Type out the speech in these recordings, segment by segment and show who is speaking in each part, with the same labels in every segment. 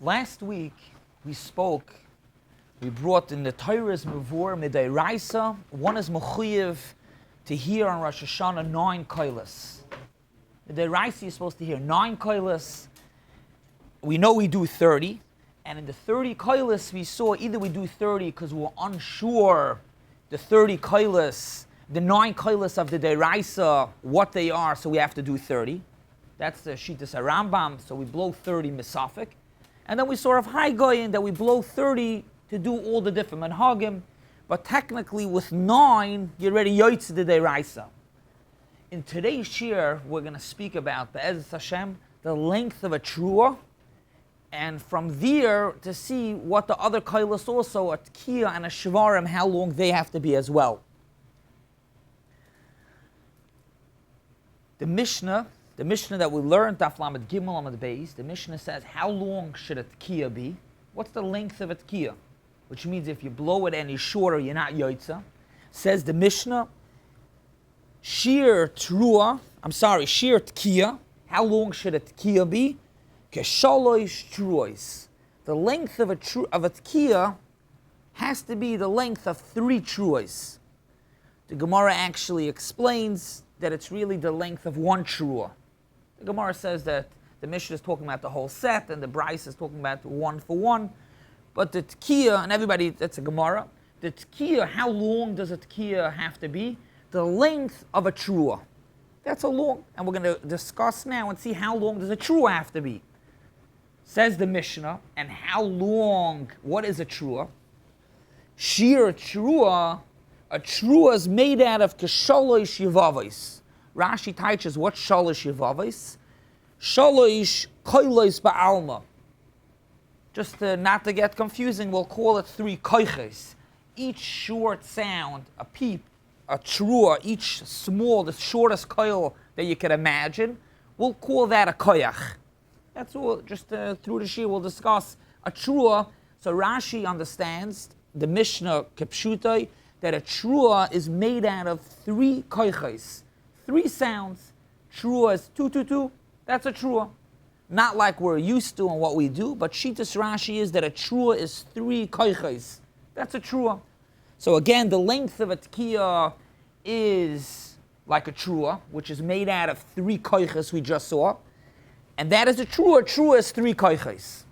Speaker 1: Last week we brought in the Torah's Mavur Midei Raisa. One is Mechuyev to hear on Rosh Hashanah 9 koilas. Midei Raisa is supposed to hear 9 koilas. We know we do 30. And in the 30 koilas we saw either we do 30 because we're unsure the 30 koilas, the 9 koilas of the Deraisa, what they are, so we have to do 30. That's the Shitas Rambam, so we blow 30 Misafik. And then we saw of Haigoyin that we blow 30 to do all the different manhagim, but technically with 9, you're already Yoitz the Deraisa. In today's Shiur, we're going to speak about, Be'ez Hashem, the length of a Teruah, and from there to see what the other Kailas also, a Tekias and a Shvarim, how long they have to be as well. The Mishnah that we learned, Daf Lamed Gimel Amud Beis, the Mishnah says, how long should a Tekias be? What's the length of a Tekias? Which means if you blow it any shorter, you're not Yoitza. Says the Mishnah, Shiur Tekias, how long should a Tekias be? Keshalosh Teruahs. The length of a Tekias has to be the length of 3 Teruahs. The Gemara actually explains that it's really the length of 1 Teruah. The Gemara says that the Mishnah is talking about the whole set, and the Bryce is talking about 1 for 1. But the Tekias, and everybody, that's a Gemara. The Tekias, how long does a Tekias have to be? The length of a Teruah. That's a long, and we're going to discuss now and see how long does a Teruah have to be. Says the Mishnah, and how long, what is a Teruah? Shiur Teruah, a Teruah is made out of Shalosh Yevavos. Rashi teaches what Shalosh Yevavos? Shalosh Koilos Ba'alma. Just not to get confusing, we'll call it 3 koiches. Each short sound, a peep, a Teruah, each small, the shortest koil that you can imagine, we'll call that a koyach. That's all, just through the Shiur we'll discuss a Teruah. So Rashi understands, the Mishnah Kepshutai, that a Teruah is made out of 3 koiches. 3 sounds. Teruah is 2, that's a Teruah. Not like we're used to and what we do, but Shitas Rashi is that a Teruah is 3 koiches. That's a Teruah. So again, the length of a Tekias is like a Teruah, which is made out of 3 koiches we just saw. And that is a Teruah. Teruah is 3 koiches.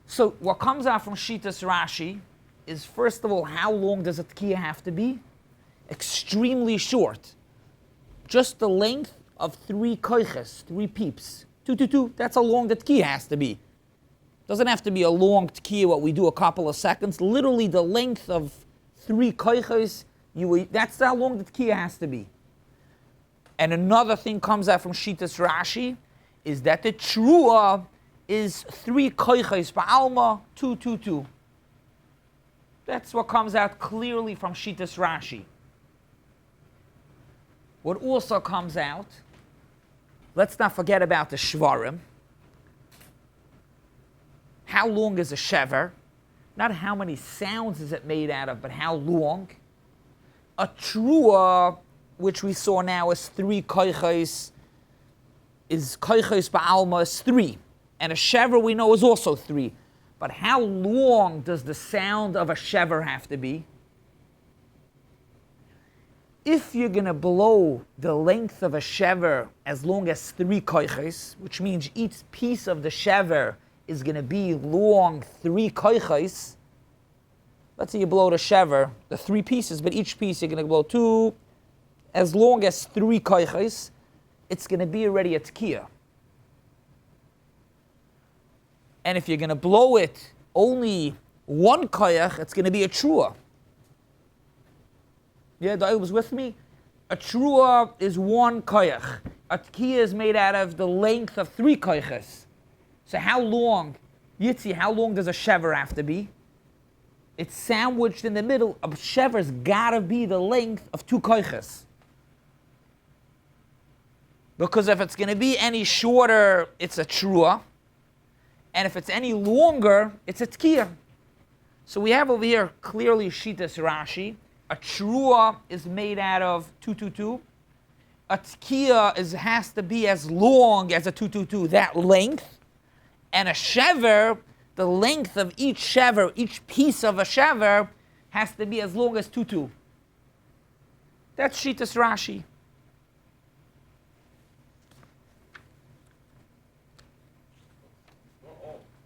Speaker 1: So what comes out from Shitas Rashi is, first of all, how long does a Tekias have to be? Extremely short. Just the length of 3 koiches, 3 peeps. 2, that's how long the Tekias has to be. Doesn't have to be a long Tekias, what we do a couple of seconds. Literally the length of 3 koiches, that's how long the Tekias has to be. And another thing comes out from Shitas Rashi is that the Teruah is 3 koiches ba'alma, 2. That's what comes out clearly from Shitas Rashi. What also comes out, let's not forget about the Shvarim. How long is a Shever? Not how many sounds is it made out of, but how long. A Teruah, which we saw now is 3 koiches, is koiches ba'alma is 3. And a Shever we know is also 3. But how long does the sound of a Shever have to be? If you're going to blow the length of a Shever as long as 3 koiches, which means each piece of the Shever is going to be long 3 koiches, let's say you blow the Shever, the 3 pieces, but each piece you're going to blow 2, as long as 3 koiches, it's going to be already a Tekias. And if you're going to blow it only 1 koyach, it's going to be a Teruah. Yeah, the was with me? A Teruah is 1 koyach. A Tekias is made out of the length of 3 koyches. So how long, Yitzi, how long does a Shever have to be? It's sandwiched in the middle. A Shever's got to be the length of 2 koyches. Because if it's going to be any shorter, it's a Teruah. And if it's any longer, it's a Tekias. So we have over here clearly Shitas Rashi. A Teruah is made out of 2. A Tekias has to be as long as a 2, that length. And a shever, the length of each shever, each piece of a shever, has to be as long as 2 That's Shitas Rashi.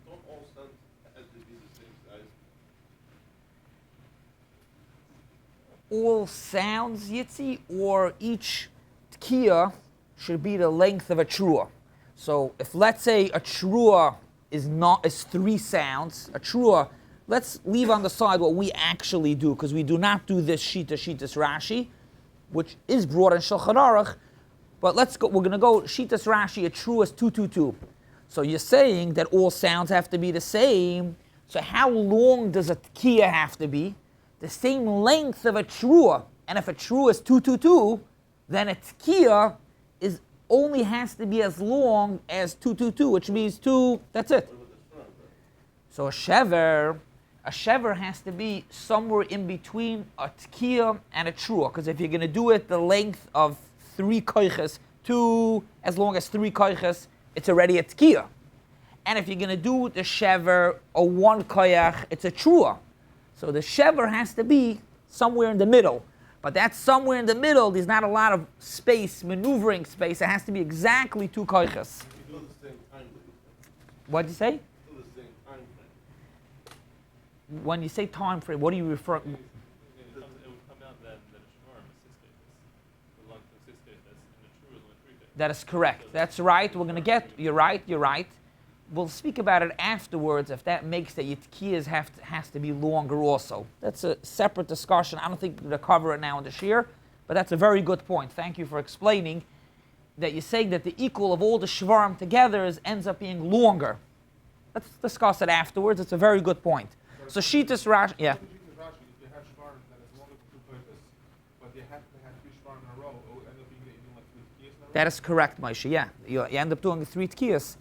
Speaker 2: Don't all stand have to be the same size.
Speaker 1: All sounds, Yitzi, or each Tekiah should be the length of a Teruah. So if, let's say, a Teruah is 3 sounds, a Teruah, let's leave on the side what we actually do, because we do not do this Shitas Rashi, which is brought in Shulchan Aruch, but we're going to go Shitas Rashi, a Teruah is 2. So you're saying that all sounds have to be the same, so how long does a Tekiah have to be? The same length of a Teruah, and if a Teruah is 2, then a Tekiah only has to be as long as 2, which means 2, that's it. So a shever has to be somewhere in between a Tekiah and a Teruah, because if you're going to do it the length of 3 koiches, 2 as long as 3 koiches, it's already a Tekiah. And if you're going to do the shever a 1 koyach, it's a Teruah. So the shever has to be somewhere in the middle. But that's somewhere in the middle, there's not a lot of space, maneuvering space. It has to be exactly 2 koiches. What did you say? When you say time frame, what do you refer?
Speaker 3: It would come out that a Shofar is 6 cases. The length of 6 cases, and the Teruah is only 3 cases.
Speaker 1: That is correct. That's right. We're going to get. You're right. We'll speak about it afterwards if that makes that your Tekias has to be longer also. That's a separate discussion. I don't think we're going to cover it now in the Shiur, but that's a very good point. Thank you for explaining that you're saying that the equal of all the Shvarim together ends up being longer. Let's discuss it afterwards. It's a very good point. So Shitas Rashi, yeah.
Speaker 4: If you have shvarim that is longer than 2 koiches, but you have to have 3 shvarim in a row, it will end up being like 3 Tekias in a row?
Speaker 1: That is correct, Moshe. Yeah, you end up doing 3 Tekias.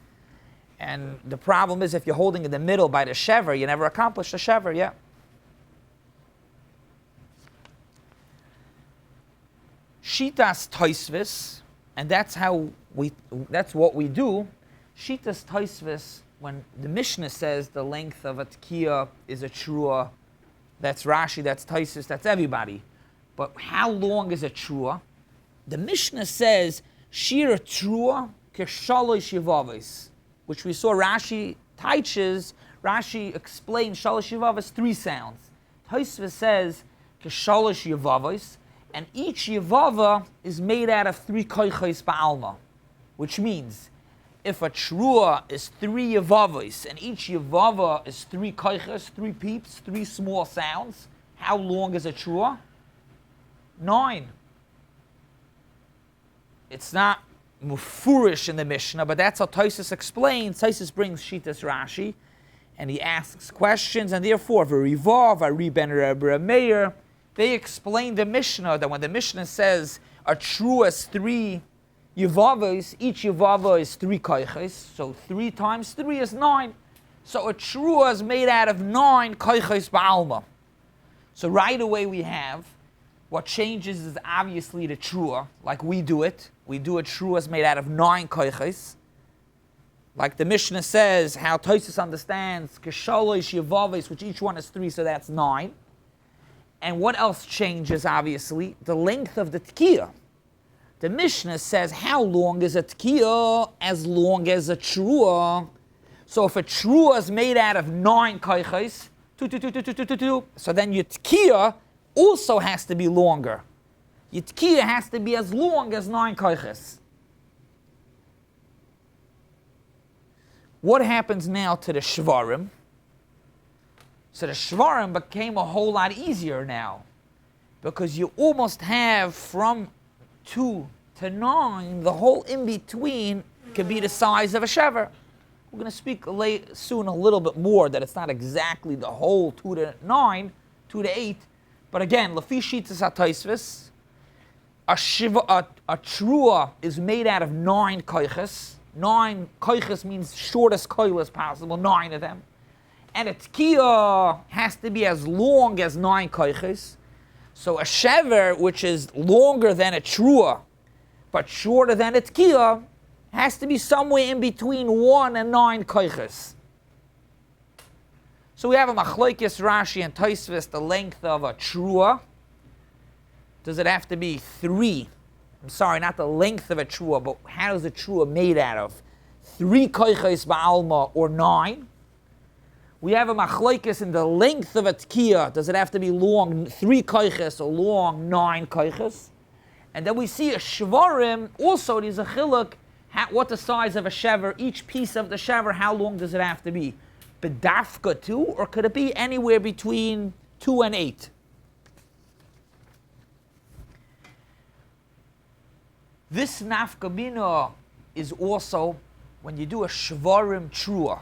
Speaker 1: And the problem is if you're holding in the middle by the shever, you never accomplish the shever, yeah. Shitas Tosafos, and that's what we do. Shitas Tosafos, when the Mishnah says the length of a Tekiah is a Teruah, that's Rashi, that's Tosafos, that's everybody. But how long is a Teruah? The Mishnah says Shiur Teruah k'shalosh yevavos, which we saw Rashi teaches. Rashi explains shalosh yevavos 3 sounds. Tosafos says k'shalosh yevavos, and each yevava is made out of 3 koiches ba'alma, which means if a Teruah is 3 yevavos and each yevava is 3 koiches, 3 peeps, 3 small sounds, how long is a Teruah? 9. It's not mufurish in the Mishnah, but that's how Tosafos explains. Tosafos brings Shitas Rashi, and he asks questions, and therefore, V'rivav, Ari ben Rabbi Meir, they explain the Mishnah, that when the Mishnah says a Teruah is 3 yevavos, each yevava is 3 koiches, so 3 times 3 is 9. So a Teruah is made out of 9 koiches ba'alma. So right away we have, what changes is obviously the Teruah, like we do it. We do a Teruah is made out of 9 koiches. Like the Mishnah says, how Tosafos understands, k'shalosh yevavos, which each one is 3, so that's 9. And what else changes, obviously? The length of the Tekiah. The Mishnah says, how long is a Tekiah? As long as a Teruah. So if a Teruah is made out of 9 koiches, 2, so then your Tekiah also has to be longer. Your Tekiah has to be as long as 9 koiches. What happens now to the Shvarim? So the Shvarim became a whole lot easier now, because you almost have from 2 to 9, the whole in-between can be the size of a shever. We're going to speak soon a little bit more that it's not exactly the whole 2 to 9, 2 to 8, but again, Lefi Shitas HaTosafos, a Teruah is made out of 9 koiches. 9 koiches means shortest koil as possible, 9 of them. And a Tekiah has to be as long as 9 koiches. So a shever, which is longer than a Teruah, but shorter than a Tekiah, has to be somewhere in between 1 and 9 koiches. So we have a machlokes Rashi and Tosafos, the length of a teruah. Does it have to be 3? I'm sorry, not the length of a teruah, but how is a teruah made out of? 3 koiches ba'alma or 9? We have a machlokes in the length of a tekiah. Does it have to be long 3 koiches or long 9 koiches? And then we see a shvarim. Also, there's a chiluk. What the size of a shever? Each piece of the shever, how long does it have to be? Bedafka 2, or could it be anywhere between 2 and 8? This nafkamina is also when you do a shvarim teruah,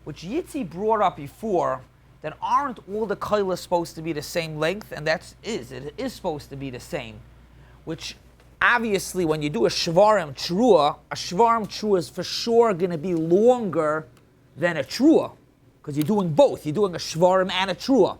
Speaker 1: which Yitzi brought up before, that aren't all the kailas supposed to be the same length, and it is supposed to be the same. Which obviously, when you do a shvarim teruah is for sure going to be longer than a teruah, because you're doing both. You're doing a shvarim and a teruah.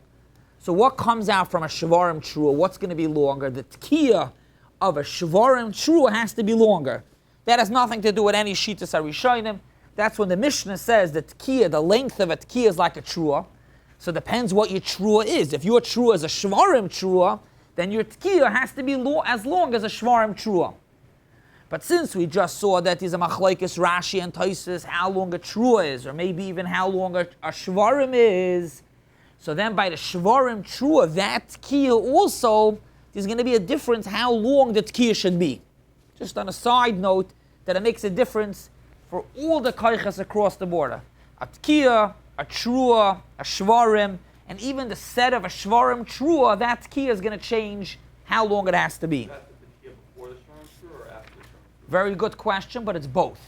Speaker 1: So what comes out from a shvarim teruah? What's going to be longer? The tekiah of a shvarim teruah has to be longer. That has nothing to do with any shitas harishonim. That's when the Mishnah says that tekiah, the length of a tekiah is like a teruah. So it depends what your teruah is. If your teruah is a shvarim teruah, then your tekiah has to be as long as a shvarim teruah. But since we just saw that there's a machlokes Rashi and Tosafos, how long a teruah is, or maybe even how long a shvarim is, so then by the shvarim teruah, that tekiah also, there's going to be a difference how long the tekiah should be. Just on a side note, that it makes a difference for all the koiches across the border. A tekiah, a teruah, a shvarim, and even the set of a shvarim teruah, that tekiah is going to change how long it has to be.
Speaker 2: Is that the tekiah before the shvarim teruah or after the shvarim teruah?
Speaker 1: Very good question, but it's both.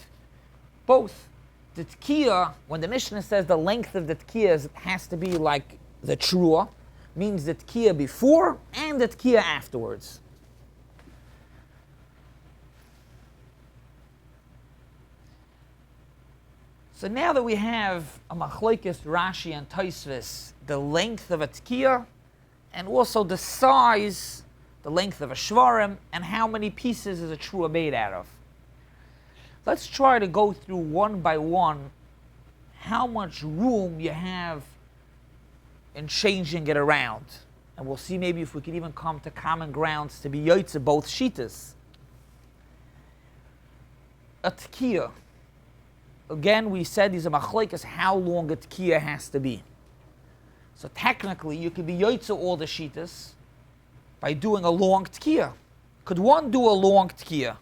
Speaker 1: Both. The tekiah, when the Mishnah says the length of the tekiah has to be like the teruah, means the tekiah before and the tekiah afterwards. So now that we have a machlokes Rashi and Tosafos, the length of a tekiah, and also the size, the length of a shvarim, and how many pieces is a teruah made out of. Let's try to go through one by one how much room you have in changing it around. And we'll see maybe if we can even come to common grounds to be yotze both shitas. A tekiah. Again, we said these are machlokes how long a tekiah has to be. So technically, you could be yotze all the shitas by doing a long tekiah. Could one do a long tekiah?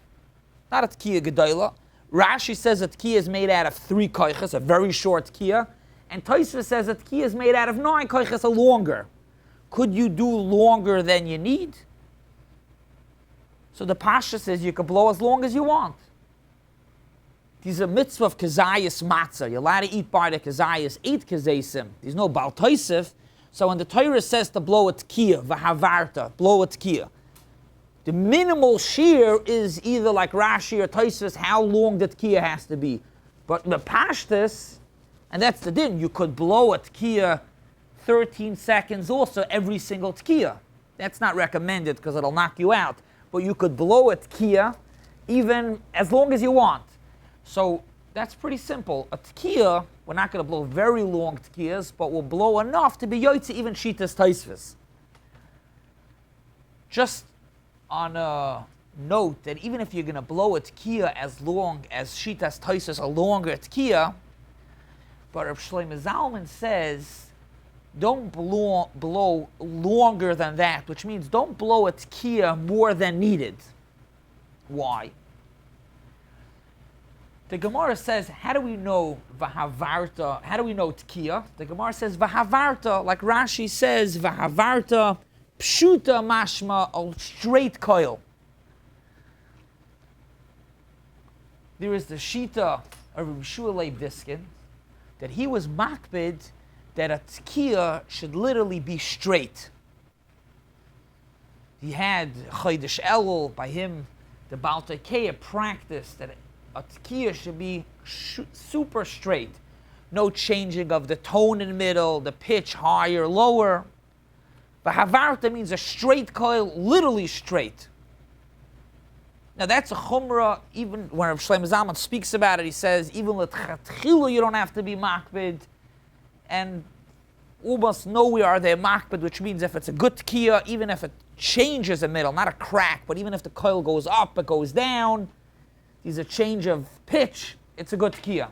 Speaker 1: Not a tekiah gedola. Rashi says a tekiah is made out of 3 koiches, a very short tekiah, and Tosafos says a tekiah is made out of 9 koiches, a longer. Could you do longer than you need? So the Pasha says you could blow as long as you want. There's a mitzvah of kezayis matzah. You're allowed to eat by the kezayis 8 kezesim. There's no Baal Tosaf. So when the Torah says to blow a tekiah, v'havarta, blow a tekiah, the minimal shiur is either like Rashi or Tosafos, how long the tekiah has to be. But the pashtus, and that's the din, you could blow a tekiah 13 seconds also every single tekiah. That's not recommended because it'll knock you out. But you could blow a tekiah even as long as you want. So that's pretty simple. A tekiah, we're not going to blow very long tekiyas, but we'll blow enough to be yotze even shitas Tosafos. Just on a note that even if you're going to blow a tekiah as long as shitas Tosafos, a longer tekiah, but Rav Shlomo Zalman says don't blow longer than that, which means don't blow a tekiah more than needed. Why? The Gemara says, how do we know v'havarta? How do we know tekiah? The Gemara says v'havarta, like Rashi says v'havarta pshuta mashma, a straight coil. There is the shita of Rabbi Shua Diskin that he was makbid that a tekiah should literally be straight. He had Chodesh Elul, by him the Baal Tekiah practiced that a tekiah should be super straight. No changing of the tone in the middle, the pitch higher, lower. But havarta means a straight coil, literally straight. Now that's a chumrah, even when Rav Shlomo Zalman speaks about it, he says, even l'tchatchilu you don't have to be makbid, and almost nowhere are they makbid, which means if it's a good tekiah, even if it changes a middle, not a crack, but even if the coil goes up, it goes down, there's a change of pitch, it's a good tekiah.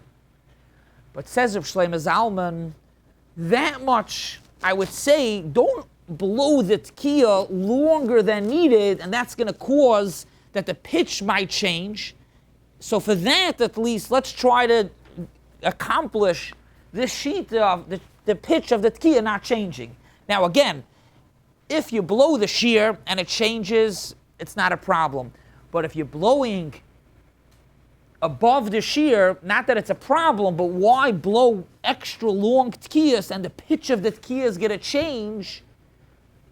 Speaker 1: But says Rav Shlomo Zalman, that much, I would say, don't blow the tekiah longer than needed, and that's going to cause that the pitch might change. So for that, at least, let's try to accomplish this sheet of the pitch of the tekiah not changing. Now again, if you blow the shear and it changes, it's not a problem. But if you're blowing above the shear, not that it's a problem, but why blow extra long tekias and the pitch of the tekiah is going to change,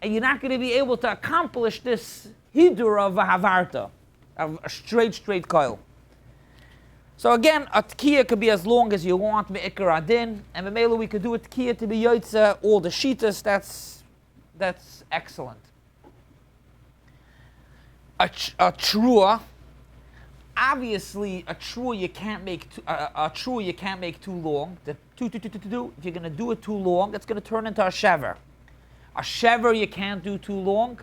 Speaker 1: and you're not going to be able to accomplish this hidur of a havarta, of a straight coil. So again, a tekiah could be as long as you want, me'ikar adin, and memela we could do a tekiah to be yotze all the shitas. That's excellent. A teruah, obviously a teruah you can't make too long. If you're going to do it too long, it's going to turn into a shever. A shever you can't do too long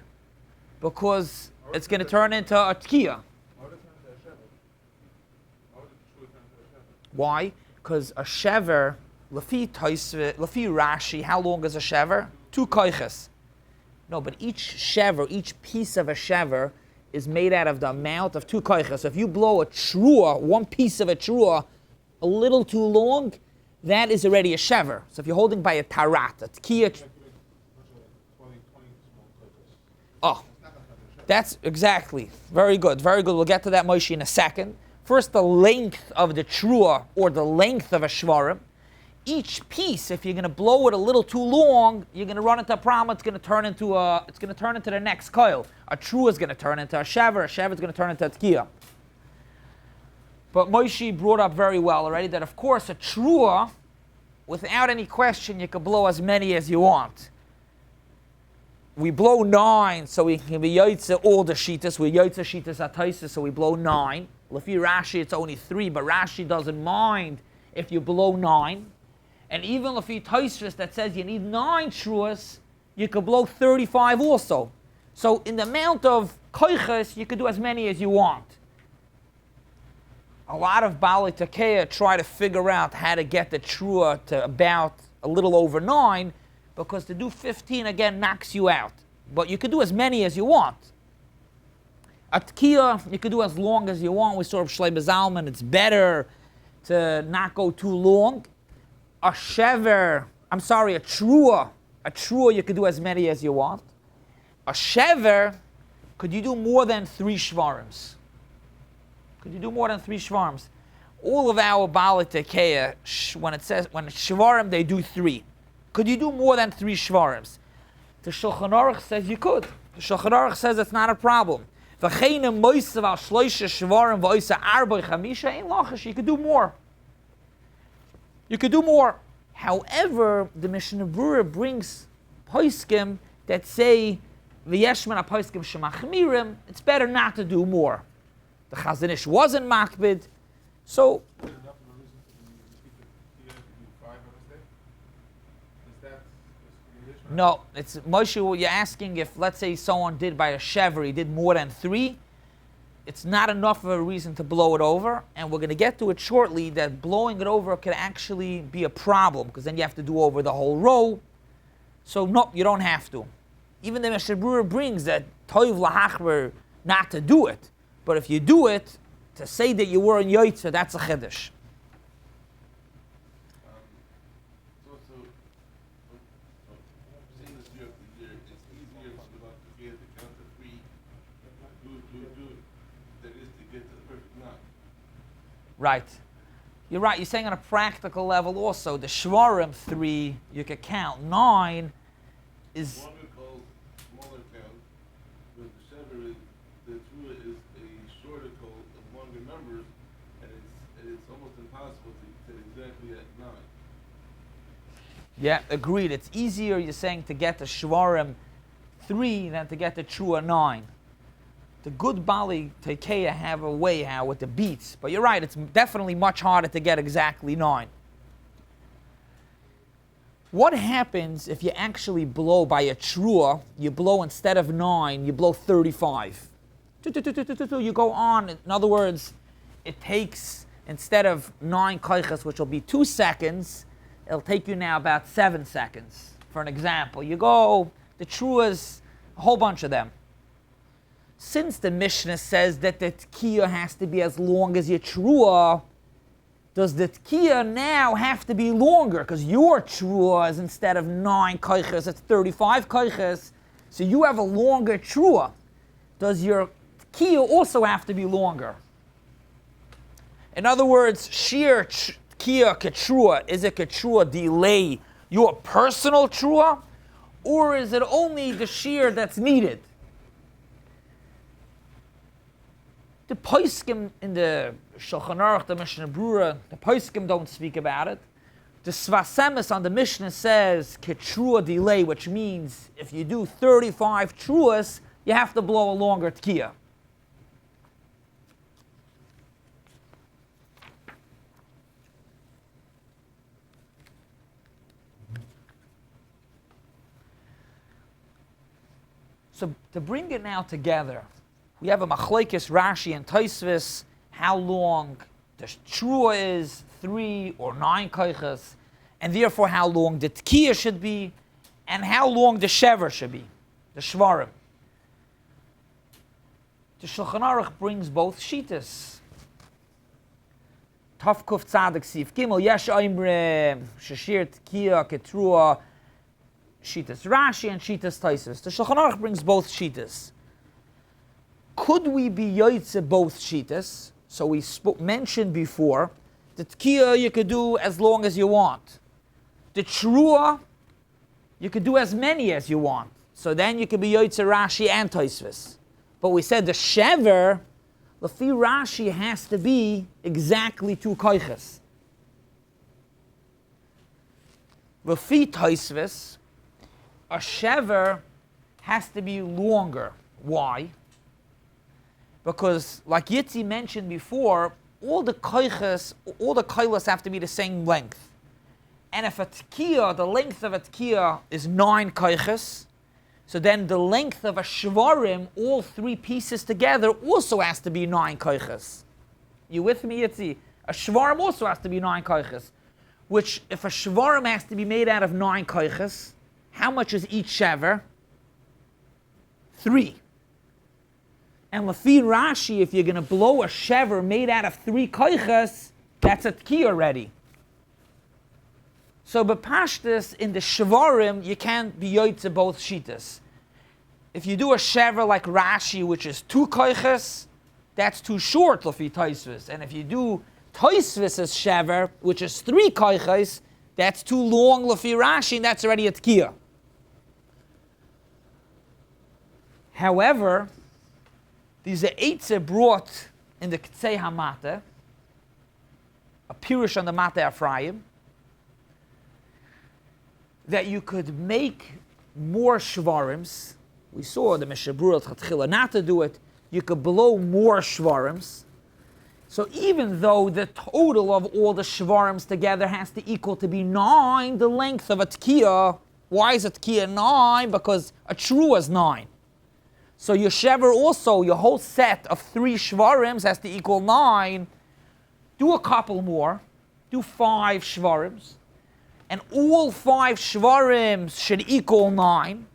Speaker 1: because it's going to turn into a tekiah. Why? Because a shever, lefi Rashi, how long is a shever? 2 koiches. No, but each piece of a shever is made out of the amount of 2 koiches. So if you blow a teruah, one piece of a teruah, a little too long, that is already a shever. So if you're holding by a tarat, a tekiah. Oh, that's exactly. Very good, very good. We'll get to that, Moshe, in a second. First, the length of the teruah, or the length of a shvarim. Each piece, if you're going to blow it a little too long, you're going to run into a problem. It's going to turn into the next coil. A teruah is going to turn into a shever is going to turn into a tekiah. But Moshe brought up very well already that, of course, a teruah, without any question, you can blow as many as you want. We blow 9, so we can be yotze all the shitas. We yotze shitas ataisis, so we blow 9. Lefi Rashi, it's only 3, but Rashi doesn't mind if you blow 9. And even lefi Tosafos that says you need 9 teruahs, you could blow 35 also. So in the amount of koiches, you could do as many as you want. A lot of Baalei Tekias try to figure out how to get the teruah to about a little over 9, because to do 15 again knocks you out. But you could do as many as you want. A tekiah, you could do as long as you want. We saw Rav Shlomo Zalman, it's better to not go too long. A teruah, you could do as many as you want. A shever, could you do more than 3 shvarims? Could you do more than 3 shvarims? All of our Baalei Tekias, when it's shvarim, they do 3. Could you do more than 3 shvarims? The Shulchan Aruch says you could. The Shulchan Aruch says it's not a problem. You could do more. You could do more. However, the Mishnah Berurah brings poskim that say v'yeshman poskim shemachmirim. It's better not to do more. The Chazon Ish wasn't makbid, so. No, it's Moshe. You're asking if, let's say, someone did by a shever, he did more than 3. It's not enough of a reason to blow it over, and we're going to get to it shortly. That blowing it over could actually be a problem, because then you have to do over the whole row. So no, you don't have to. Even the Mishnah Berurah brings that toiv lahachver not to do it, but if you do it, to say that you were in yotze, that's a chiddush. Right. You're right. You're saying on a practical level also, the shvarim 3, you can count. 9 is...
Speaker 5: Longer called smaller count, but the shever is, the teruah is a shorter code of longer numbers, and it's almost impossible to get exactly at 9.
Speaker 1: Yeah, agreed. It's easier, you're saying, to get the shvarim 3 than to get the teruah 9. the good Bali Tekias have a way how with the beats, but you're right, it's definitely much harder to get exactly 9. What happens if you actually blow by a Teruah, you blow instead of 9, you blow 35? You go on, in other words, it takes, instead of 9 koiches, which will be 2 seconds, it'll take you now about 7 seconds. For an example, you go, the Teruahs, a whole bunch of them. Since the Mishnah says that the Tekias has to be as long as your Teruah, does the Tekias now have to be longer? Because your Teruah is instead of 9 koiches, it's 35 koiches, so you have a longer Teruah. Does your Tekias also have to be longer? In other words, Shiur Tekias Teruah, is it Teruah delay your personal Teruah, or is it only the Shiur that's needed? The Poskim in the Shofar, the Mishnah Brura, the Poskim don't speak about it. The Svasemis on the Mishnah says Teruah delay, which means if you do 35 Teruahs, you have to blow a longer Tekias. So to bring it now together, we have a machlokes Rashi and Tosafos, how long the Teruah is, 3 or 9 koiches, and therefore how long the Tekias should be, and how long the Shofar should be, the Shvarim. The Shulchan Aruch brings both shitas. Taf Kuf Tzadik Sif Gimel Yesh Oimrim Shashir Tekias Teruah shitas Rashi and shitas Tosafos. The Shulchan Aruch brings both shitas. Could we be yoytze both shitas? So we mentioned before, the Tekias you could do as long as you want. The Teruah, you could do as many as you want. So then you could be yoytze Rashi and Tosafos. But we said the Shofar, Lefi Rashi, has to be exactly 2 koiches. Lefi Tosafos, a Shofar has to be longer. Why? Because, like Yitzi mentioned before, all the koilas have to be the same length. And if a Tekias, the length of a Tekias is 9 koiches, so then the length of a Shvarim, all 3 pieces together, also has to be 9 koiches. You with me, Yitzi? A Shvarim also has to be 9 koiches. Which, if a Shvarim has to be made out of 9 koiches, how much is each Shofar? 3. And Lefi Rashi, if you're going to blow a Shofar made out of 3 koiches, that's a Tekias already. So b'pashtus, in the Shvarim, you can't be yoytze both shitas. If you do a Shofar like Rashi, which is 2 koiches, that's too short, Lefi Tosafos. And if you do Tosafos' Shofar, which is 3 koiches, that's too long, Lefi Rashi, and that's already a Tekias. However, these are eitzah brought in the K'tzei HaMata, a pirush on the Mata Ephraim, that you could make more shvarims. We saw the Mishnah Brura Chatchila not to do it. You could blow more shvarims. So even though the total of all the shvarims together has to equal to be 9, the length of a Tekias, why is a Tekias 9? Because a Teruah is 9. So your Shofar also, your whole set of 3 shvarims has to equal 9. Do a couple more. Do 5 shvarims. And all 5 shvarims should equal 9.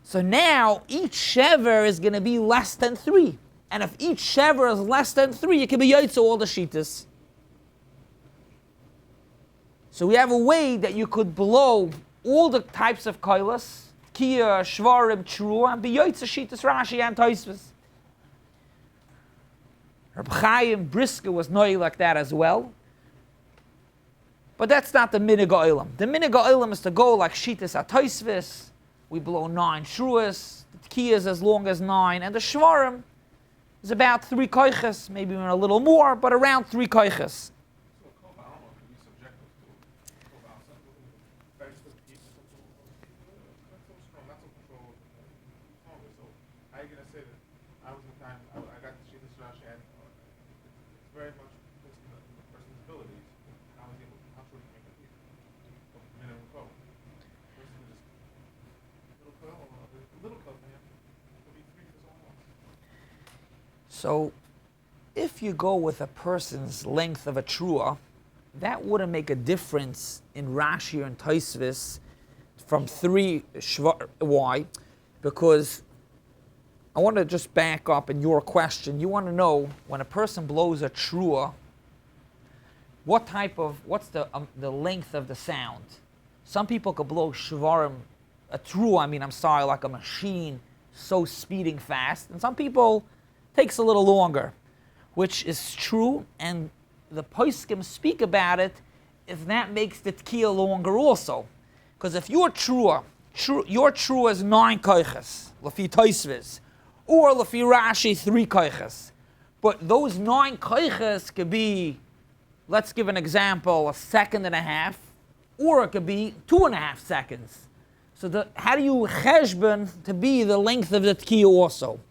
Speaker 1: So now each Shofar is going to be less than 3. And if each Shofar is less than 3, it can be yoytze all the shitas. So we have a way that you could blow all the types of koilas, Tekias, Shvarim, Teruah, and be yoytze shitas Rashi and Tosafos. Rabbi Chaim Brisker was noy like that as well. But that's not the minig ha'olam. The minig ha'olam is to go like shitas at Tosafos. We blow 9 Teruahs. The Tekias as long as 9, and the Shvarim is about 3 koiches, maybe even a little more, but around 3 koiches.
Speaker 4: So, I don't know, it can be subjective to very specific not so control. So, how are you going to say that I was in time, I
Speaker 1: So, if you go with a person's length of a Teruah, that wouldn't make a difference in Rashi and Tosafos from 3 Shvar. Why? Because I want to just back up in your question. You want to know when a person blows a Teruah, what's the length of the sound? Some people could blow Shvarim, a Teruah, like a machine, so speeding fast. And some people takes a little longer, which is true, and the poskim speak about it if that makes the Tekiah longer also. Because if your Teruah is 9 koiches, Lefi Tosafos, or Lefi Rashi 3 koiches, but those 9 koiches could be, let's give an example, 1.5 seconds, or it could be 2.5 seconds. So how do you cheshbon to be the length of the Tekiah also?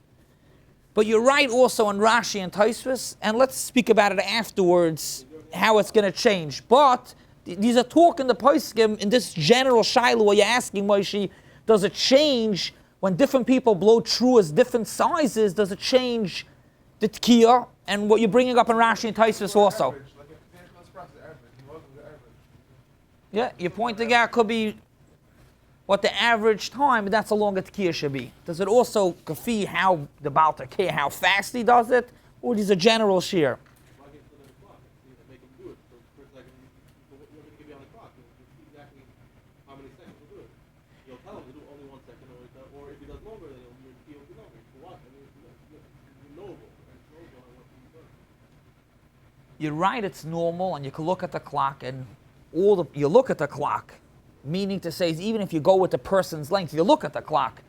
Speaker 1: But you're right also on Rashi and Tosafos, and let's speak about it afterwards, how it's going to change. But these are talking the poskim in this general shiloh where you're asking, Moshe, does it change when different people blow Teruahs different sizes? Does it change the Tekiah? And what you're bringing up in Rashi and Tosafos also.
Speaker 4: Average, like if the national express is average, you know, the average.
Speaker 1: Yeah, you're pointing out could be what the average time, that's how long a Tekiah should be. Does it also kafi how the Baal Tekiah, how fast he does it, or is a general shear?
Speaker 2: Plug it to the clock and see, make him do it for like, what you're going to give you on the clock. You'll see exactly how many seconds he'll do it. You'll tell him to do only 1 second, or if he does longer, then he'll be longer. For what? I mean, it's knowable. It's knowable on what he's done.
Speaker 1: You're right, it's normal, and you can look at the clock, and you look at the clock, meaning to say, even if you go with the person's length, you look at the clock.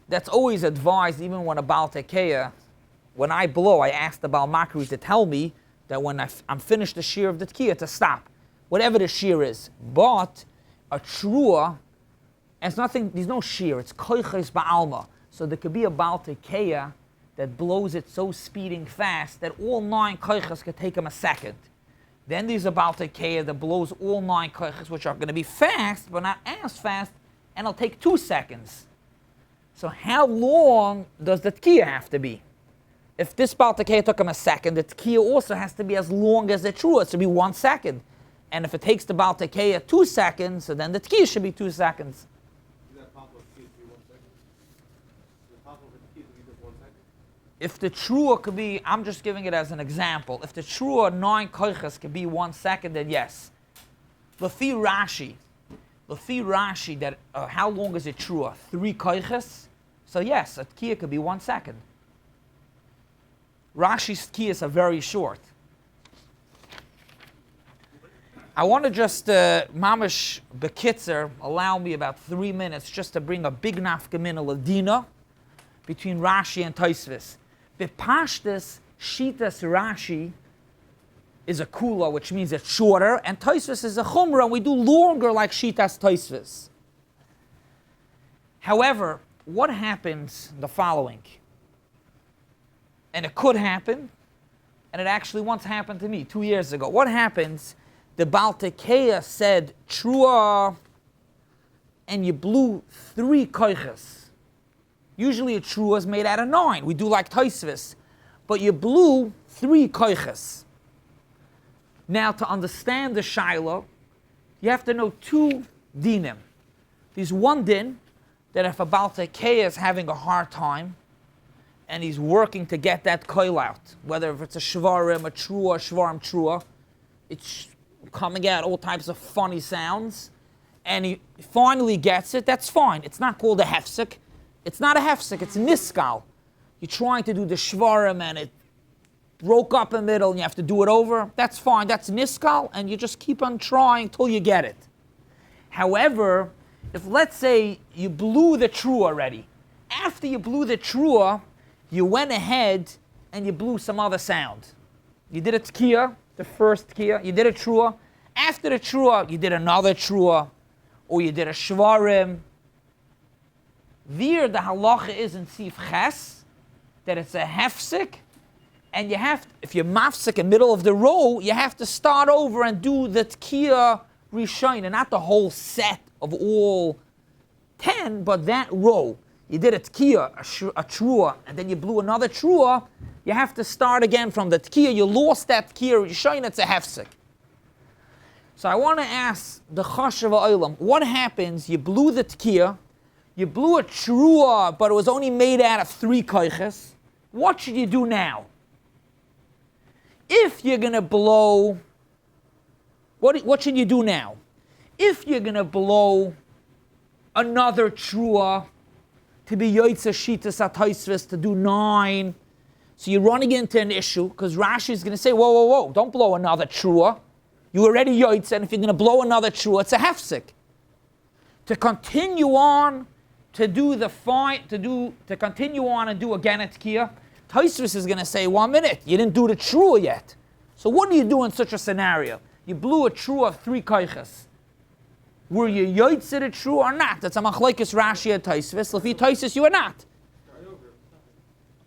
Speaker 1: That's always advised, even when a Baal Tekiah, when I blow, I ask the Baal Makri to tell me that when I'm finished the shear of the Tekiah to stop, whatever the shear is. But a Teruah, there's no shear, it's koiches ba'alma. So there could be a Baal Tekiah that blows it so speeding fast that all 9 koiches could take him a second. Then there's a Baal Tekiah that blows all 9 koiches, which are going to be fast, but not as fast, and it'll take 2 seconds. So how long does the Tekiah have to be? If this Baal Tekiah took him a second, the Tekiah also has to be as long as the Teruah. It should be 1 second. And if it takes the Baal Tekiah 2 seconds, so then the Tekiah should be 2 seconds.
Speaker 2: Is that possible for the Tekiah to be 1 second? Is it possible for the Tekiah to be just 1 second?
Speaker 1: If the Teruah could be, I'm just giving it as an example, if the Teruah 9 koiches could be 1 second, then yes. Lefi Rashi, that how long is a Teruah? 3 koiches? So yes, a Tekiah could be 1 second. Rashi's Tekiyas are very short. I want to just, mamash bekitzer, allow me about 3 minutes just to bring a big nafkamina ladina between Rashi and Tosafos. Bepashtas, Shitas Rashi is a kula, which means it's shorter, and Tosafos is a chumrah, and we do longer like Shitas Tosafos. However, what happens the following? And it could happen, and it actually once happened to me 2 years ago. What happens? The Baal Tekiah said Teruah, and you blew 3 koiches. Usually a Teruah is made out of 9. We do like Tosafos. But you blew 3 koiches. Now, to understand the Shiloh, you have to know 2 dinim. There's one din that if a Baal Tekiah is having a hard time, and he's working to get that koil out, whether if it's a shvarim, a Teruah, shvarim Teruah, it's coming out all types of funny sounds, and he finally gets it, that's fine. It's not called a hefsek. It's not a hefsek, it's niskal. You're trying to do the shvarim and it broke up in the middle and you have to do it over. That's fine, that's niskal, and you just keep on trying till you get it. However, if let's say you blew the Teruah already, after you blew the Teruah, you went ahead and you blew some other sound. You did a Tekiah, the first Tekiah, you did a Teruah. After the Teruah, you did another Teruah, or you did a shvarim. There, the halacha is in Sif Ches, that it's a hefsek, and you have, if you're mafsek in the middle of the row, you have to start over and do the Tekiah Rishoina, not the whole set of all 10, but that row. you did a Tekiah, a Teruah, and then you blew another Teruah, you have to start again from the Tekiah. You lost that Tekiah, Scheiner, it's a hefsek. So I want to ask the Chashav Olam, what happens? You blew the Tekiah, you blew a Teruah, but it was only made out of 3 koiches. What should you do now? If you're going to blow, what should you do now? If you're going to blow another Teruah to be Yoitza Shitas HaTosafos to do 9, so you're running into an issue, because Rashi is going to say, whoa, don't blow another Teruah. You already Yoitza, and if you're going to blow another Teruah, it's a hefsek. To continue on to do to continue on and do again a Tekiah, Tosafos is going to say, 1 minute, you didn't do the Teruah yet. So what do you do in such a scenario? You blew a Teruah of 3 koiches. Were you Yoitza the Teruah or not? That's a machlokes Rashi and Tosafos. Lefi Tosafos, you are not.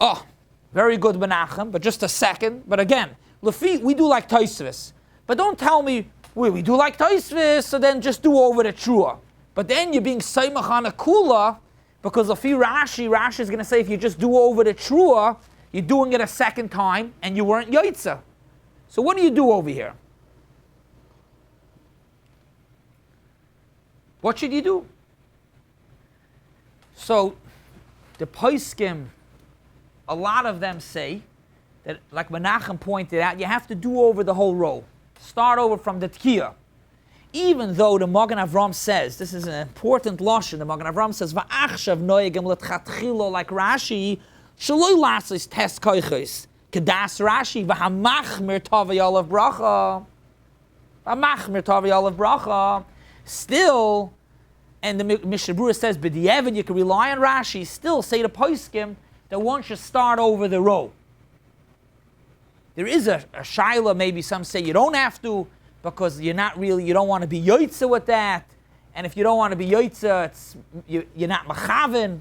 Speaker 1: Oh, very good Nachum, but just a second. But again, Lefi, we do like Tosafos. But don't tell me, we do like Tosafos, so then just do over the Teruah. But then you're being Seimach on a Kula, because Lefi Rashi is going to say if you just do over the Teruah, you're doing it a second time, and you weren't Yoitza. So what do you do over here? What should you do? So the poskim, a lot of them say that, like Menachem pointed out, you have to do over the whole row. Start over from the Tekiah. Even though the Magen Avram says, this is an important lashon, the Magen Avram says, Va'achshav noyegem l'tchatchilo, like Rashi, shaloi lasis tes koiches, kedas Rashi, v'hamachmir tavi olav bracha. V'hamachmir tavi olav bracha. Still, and the Mishnah Berurah says, b'di'evid, you can rely on Rashi, still say to poskim that one should start over the row. There is a shaila, maybe some say you don't have to, because you don't want to be yoitza with that. And if you don't want to be yoitza, you're not mechaven.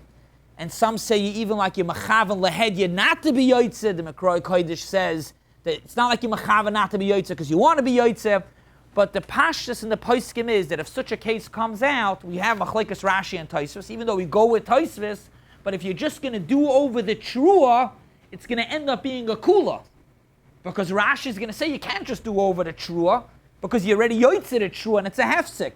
Speaker 1: And some say you even like you're mechaven lehed, you're not to be yoitza. The Mekroi Kodesh says that it's not like you're mechaven not to be yoitza because you want to be yoitza. But the pashtus in the poskim is that if such a case comes out, we have machlokes Rashi and Tosafos, even though we go with Tosafos, but if you're just going to do over the Teruah, it's going to end up being a kula. Because Rashi is going to say you can't just do over the Teruah, because you already yoitze the Teruah and it's a hefsek.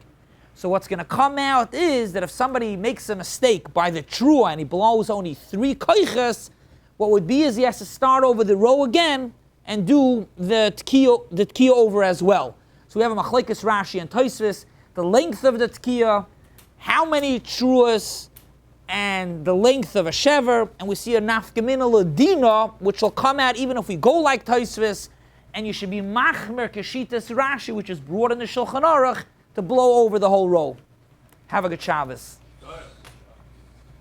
Speaker 1: So what's going to come out is that if somebody makes a mistake by the Teruah and he blows only 3 koiches, what would be is he has to start over the row again and do the Tekiah over as well. So we have a machlokes Rashi and Tosafos, the length of the Tekiah, how many Teruahs, and the length of a shever, and we see a nafkamina ladina, which will come out even if we go like Tosafos, and you should be machmer keshitas Rashi, which is brought in the Shulchan Aruch, to blow over the whole row. Have a good Shabbos.